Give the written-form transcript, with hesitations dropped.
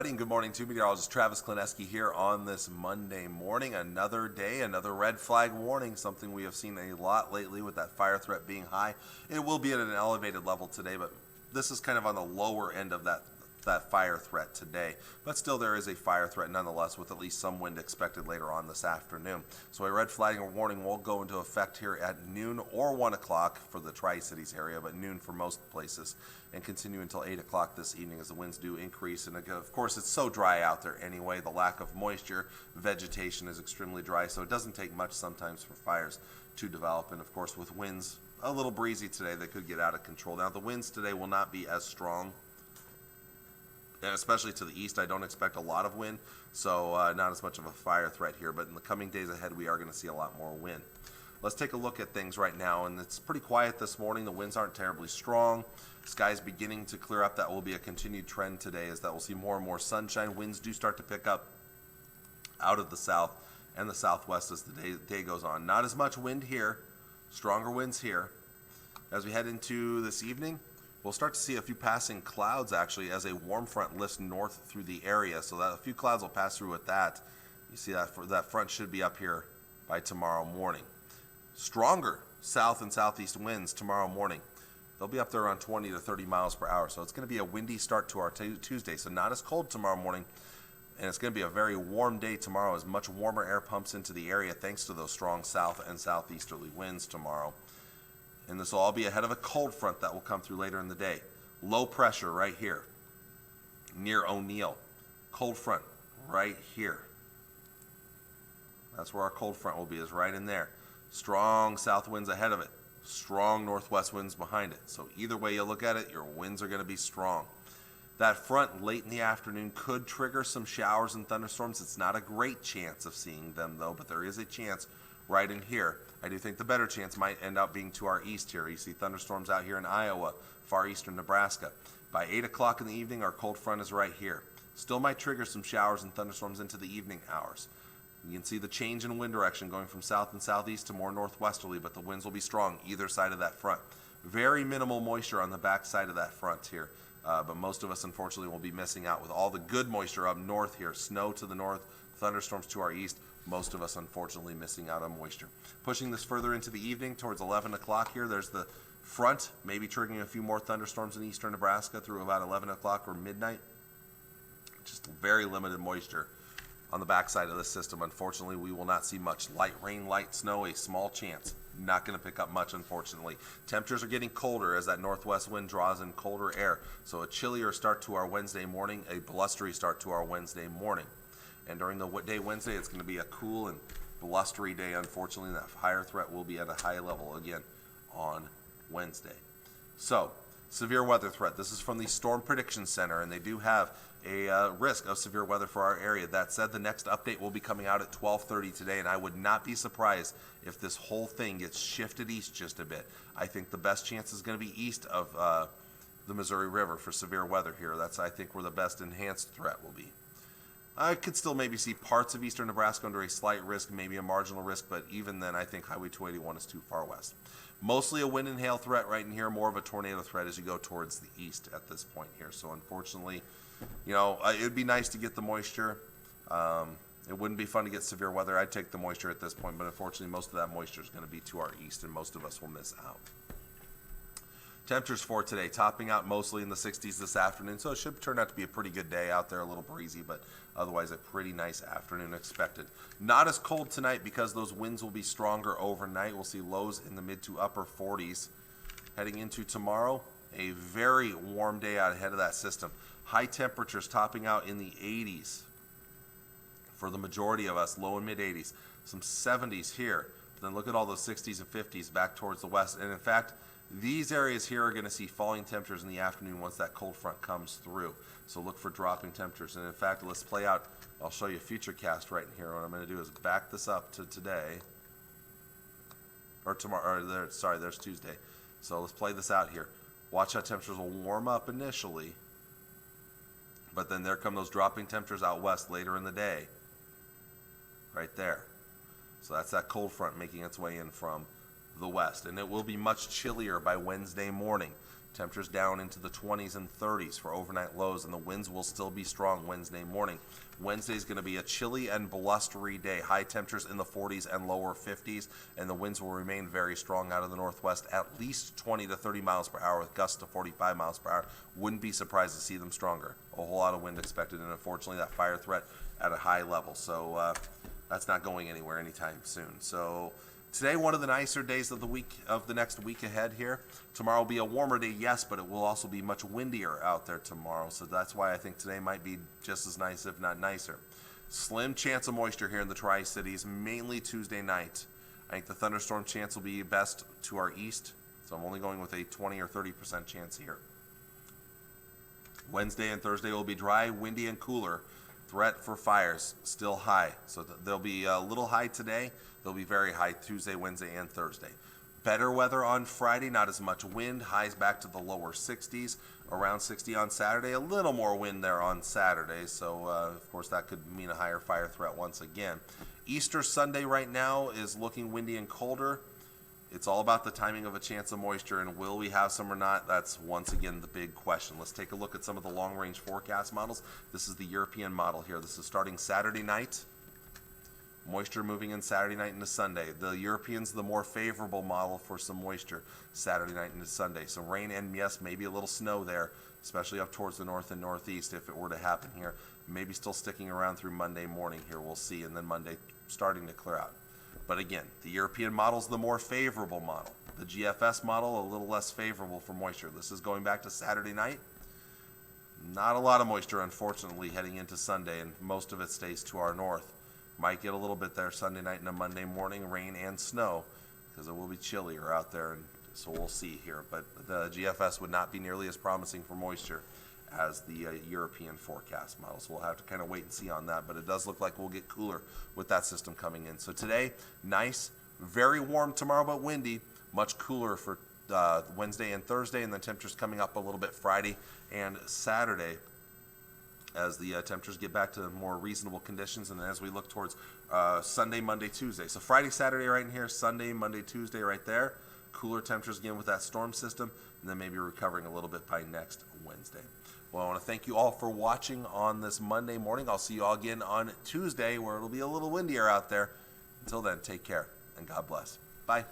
Good morning to meteorologist Travis Klineski here on this Monday morning. Another day, another red flag warning, something we have seen a lot lately with that fire threat being high. It will be at an elevated level today, but this is kind of on the lower end of that fire threat today. But still, there is a fire threat nonetheless, with at least some wind expected later on this afternoon. So a red flag warning will go into effect here at noon or 1 o'clock for the Tri-Cities area, but noon for most places, and continue until 8 o'clock this evening as the winds do increase. And of course, it's so dry out there anyway, the lack of moisture, vegetation is extremely dry, so it doesn't take much sometimes for fires to develop. And of course, with winds a little breezy today, they could get out of control. Now, the winds today will not be as strong, and especially to the east. I don't expect a lot of wind, so not as much of a fire threat here, but in the coming days ahead, we are going to see a lot more wind. Let's take a look at things right now, and it's pretty quiet this morning. The winds aren't terribly strong. Sky's beginning to clear up. That will be a continued trend today, as that we'll see more and more sunshine. Winds do start to pick up out of the south and the southwest as the day goes on. Not as much wind here, stronger winds here. As we head into this evening, we'll start to see a few passing clouds actually as a warm front lifts north through the area, so that a few clouds will pass through with that. You see that front should be up here by tomorrow morning. Stronger south and southeast winds tomorrow morning. They'll be up there around 20 to 30 miles per hour, so it's going to be a windy start to our Tuesday, so not as cold tomorrow morning, and it's going to be a very warm day tomorrow as much warmer air pumps into the area thanks to those strong south and southeasterly winds tomorrow. And this will all be ahead of a cold front that will come through later in the day. Low pressure right here near O'Neill. Cold front right here. That's where our cold front will be, is right in there. Strong south winds ahead of it. Strong northwest winds behind it. So either way you look at it, your winds are going to be strong. That front late in the afternoon could trigger some showers and thunderstorms. It's not a great chance of seeing them though, but there is a chance right in here. I do think the better chance might end up being to our east here. You see thunderstorms out here in Iowa, far eastern Nebraska. By 8 o'clock in the evening, our cold front is right here. Still might trigger some showers and thunderstorms into the evening hours. You can see the change in wind direction going from south and southeast to more northwesterly, but the winds will be strong either side of that front. Very minimal moisture on the back side of that front here, but most of us unfortunately will be missing out with all the good moisture up north here. Snow to the north, thunderstorms to our east. Most of us unfortunately missing out on moisture. Pushing this further into the evening towards 11 o'clock here, there's the front, maybe triggering a few more thunderstorms in eastern Nebraska through about 11 o'clock or midnight. Just very limited moisture on the backside of this system. Unfortunately, we will not see much. Light rain, light snow, a small chance. Not going to pick up much, unfortunately. Temperatures are getting colder as that northwest wind draws in colder air. So a chillier start to our Wednesday morning, a blustery start to our Wednesday morning. And during the day Wednesday, it's going to be a cool and blustery day. Unfortunately, that fire threat will be at a high level again on Wednesday. So, severe weather threat. This is from the Storm Prediction Center, and they do have a risk of severe weather for our area. That said, the next update will be coming out at 12:30 today, and I would not be surprised if this whole thing gets shifted east just a bit. I think the best chance is going to be east of the Missouri River for severe weather here. That's, I think, where the best enhanced threat will be. I could still maybe see parts of eastern Nebraska under a slight risk, maybe a marginal risk, but even then I think Highway 281 is too far west. Mostly a wind and hail threat right in here, more of a tornado threat as you go towards the east at this point here. So unfortunately, you know, it would be nice to get the moisture. It wouldn't be fun to get severe weather. I'd take the moisture at this point, but unfortunately most of that moisture is going to be to our east, and most of us will miss out. Temperatures for today, topping out mostly in the 60s this afternoon, so it should turn out to be a pretty good day out there, a little breezy, but otherwise a pretty nice afternoon expected. Not as cold tonight because those winds will be stronger overnight. We'll see lows in the mid to upper 40s. Heading into tomorrow, a very warm day out ahead of that system. High temperatures topping out in the 80s for the majority of us, low and mid 80s. Some 70s here, but then look at all those 60s and 50s back towards the west. And in fact, these areas here are going to see falling temperatures in the afternoon once that cold front comes through. So look for dropping temperatures. And in fact, let's play out, I'll show you a future cast right in here. What I'm going to do is back this up to today, or tomorrow, or there, sorry, there's Tuesday. So let's play this out here. Watch how temperatures will warm up initially, but then there come those dropping temperatures out west later in the day. Right there. So that's that cold front making its way in from the west, and it will be much chillier by Wednesday morning. Temperatures down into the 20s and 30s for overnight lows, and the winds will still be strong Wednesday morning. Wednesday is going to be a chilly and blustery day. High temperatures in the 40s and lower 50s, and the winds will remain very strong out of the northwest, at least 20 to 30 miles per hour with gusts to 45 miles per hour. Wouldn't be surprised to see them stronger. A whole lot of wind expected, and unfortunately that fire threat at a high level. So that's not going anywhere anytime soon. So today, one of the nicer days of the next week ahead here. Tomorrow will be a warmer day, yes, but it will also be much windier out there tomorrow. So that's why I think today might be just as nice, if not nicer. Slim chance of moisture here in the Tri-Cities, mainly Tuesday night. I think the thunderstorm chance will be best to our east, so I'm only going with a 20 or 30% chance here. Wednesday and Thursday will be dry, windy, and cooler. Threat for fires still high. So they'll be a little high today. They'll be very high Tuesday, Wednesday, and Thursday. Better weather on Friday, not as much wind. Highs back to the lower 60s, around 60 on Saturday. A little more wind there on Saturday, so of course that could mean a higher fire threat once again. Easter Sunday right now is looking windy and colder. It's all about the timing of a chance of moisture, and will we have some or not? That's once again the big question. Let's take a look at some of the long-range forecast models. This is the European model here. This is starting Saturday night. Moisture moving in Saturday night into Sunday. The Europeans, the more favorable model for some moisture Saturday night into Sunday. So rain and, yes, maybe a little snow there, especially up towards the north and northeast if it were to happen here. Maybe still sticking around through Monday morning here, we'll see, and then Monday starting to clear out. But again, the European model is the more favorable model. The GFS model, a little less favorable for moisture. This is going back to Saturday night. Not a lot of moisture, unfortunately, heading into Sunday, and most of it stays to our north. Might get a little bit there Sunday night and a Monday morning, rain and snow, because it will be chillier out there, and so we'll see here. But the GFS would not be nearly as promising for moisture as the European forecast models. We'll have to kind of wait and see on that, but it does look like we'll get cooler with that system coming in. So today, nice, very warm tomorrow, but windy, much cooler for Wednesday and Thursday, and then temperatures coming up a little bit Friday and Saturday as the temperatures get back to more reasonable conditions, and as we look towards Sunday, Monday, Tuesday. So Friday, Saturday right in here, Sunday, Monday, Tuesday right there. Cooler temperatures again with that storm system, and then maybe recovering a little bit by next Wednesday. Well, I want to thank you all for watching on this Monday morning. I'll see you all again on Tuesday, where it'll be a little windier out there. Until then, take care, and God bless. Bye.